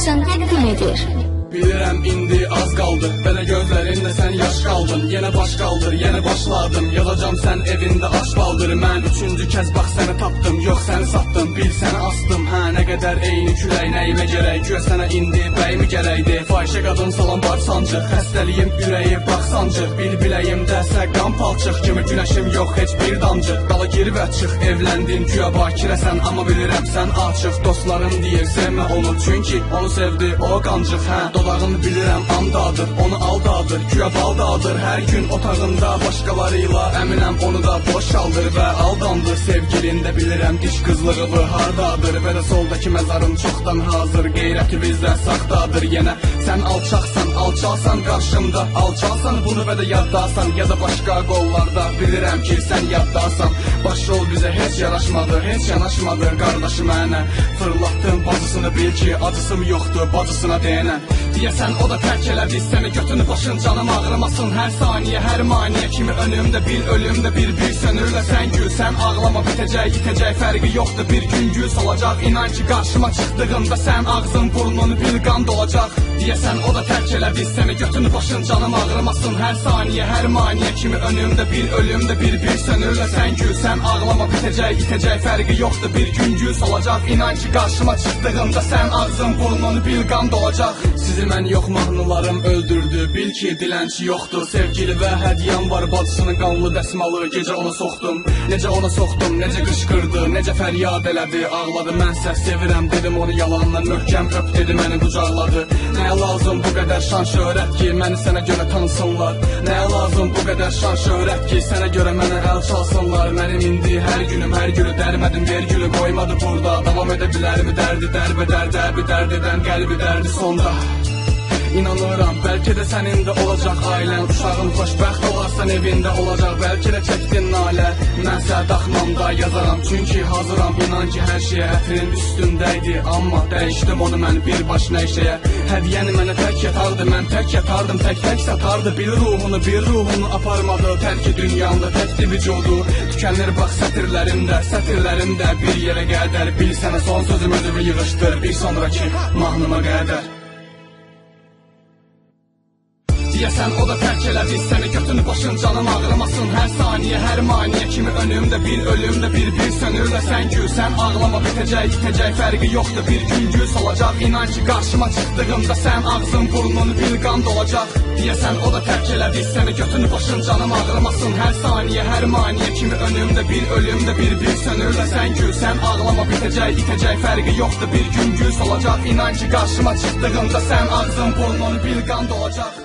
Production təqdim edir. Bilirəm indi az qaldı, belə gözlərində sən yaş qaldın. Yenə baş qaldır, yenə başladım. Yazacam sən evində aç baldır. Mən üçüncü kəz bax səni tapdım. Yox səni satdım, bil səni astım. Hə nə qədər eyni külək nəyimə gərək. Güya sənə indi bəyimi gərəkdi. Fahişə qadın salam var sancıq. Xəstəliyim ürəyi bax sancıq. Bil biləyimdə sən palçıq kimi günəşim yox heç bir damcıq. Dala gir və çıx evləndin güya bakirəsən. Amma bilirəm sən açıq. Dostların deyir sevmə onu çünki onu sevdi o qancıq. Hə dodağını bilirəm andadır, onu aldadır, güya baldadır. Hər gün otağında başqalarıyla əminəm onu da boşaldır və aldandır. Sevgilində bilirəm diş qızlığı hardadır və də soldakı məzarın çoxdan hazır. Qeyrəti bizdə saxtadır. Yenə sən alçaqsan, alçalsan qarşımda, alçalsan bunu və də yaddasan ya da başqa qollarda. Bilirəm ki sən yaddasan. Başrol bizə heç yaraşmadı, heç yanaşmadı. Qardaşı mənə fırlatdın bacısını, bil ki acısım yoxdur bacısına deyənən. Deyəsən o da tərk elədi səni, götünü başın canım ağrımasın. Hər saniyə, hər maniyə kimi önümdə bir ölümdə bir sönürlə sən gül. Sən ağlama bitəcək, itəcək fərqi yoxdur. Bir gün gül solacaq, inan ki qarşıma çıxdığında sən ağzın burnun bil qan dolacaq. Deyəsən o da tərk elədi səni, götünü başın canım ağrımasın. Hər saniyə, hər maniyə kimi önümdə bir ölümdə bir sönürlə sən gül. Sən ağlama bitəcək, itəcək fərqi yoxdur. Bir gün gül solacaq, inan ki qarşıma çıxdığında sən ağzın burnun bil qan dolacaq. Sizi mən yox mahnılarım öldürdü, bil ki dilənçi yoxdur. Sevgili və hədiyyəm var, bacısının qanlı dəsmalı. Gecə ona soxdum, necə ona soxdum, necə qışqırdı, necə fəryad elədi, ağladı. Mənsə sevirəm dedim onu yalanla, möhkəm öp dedi məni qucaqladı. Nəyə lazım bu qədər şan şöhrət ki məni sənə görə tanısınlar? Nəyə lazım bu qədər şan şöhrət ki sənə görə mənə əl çalsınlar? Mənim indi hər günüm hər günü dərmədim vergülü qoymadı burada. Davam edə bilərmi dərdi dərbədər, dərbi dərd edən qəlbi dərdi sonda. İnanıram, bəlkə də sənin də olacaq ailən. Uşağın xoşbəxt olarsan evində olacaq. Bəlkə də çəkdin nalə, mənsə daxmamda yazaram. Çünki hazıram, inan ki hər şeyə ətinin üstündəydi. Amma dəyişdim onu mən birbaş nəşəyə. Hədiyyəni mənə tək yatardı, mən tək yatardım. Tək satardı, bir ruhunu aparmadı. Tərki dünyamda təkdi vücudu. Tükənir bax sətirlərində bir yerə qədər. Bil sənə son sözüm özümü yığışdır, bir sonraki mahnıma qədər. Deyəsən o da tərk elədi səni, götünü başın canım ağrımasın. Hər saniyə, hər maniyə kimi önümdə bir ölümdə bir sönürlə sən gül. Sən ağlama bitəcək, itəcək fərqi yoxdur. Bir gün gül solacaq, inan ki qarşıma çıxdığında sən ağzın burnun bil qan dolacaq. Deyəsən o da tərk elədi səni, götünü başın canım ağrımasın. Hər saniyə, hər maniyə kimi önümdə bir ölümdə bir sönürlə sən gül. Sən ağlama bitəcək, itəcək fərqi yoxdur. Bir gün gül solacaq, inan ki qarşıma çıxdığında sən ağzın burnun bil qan dolacaq.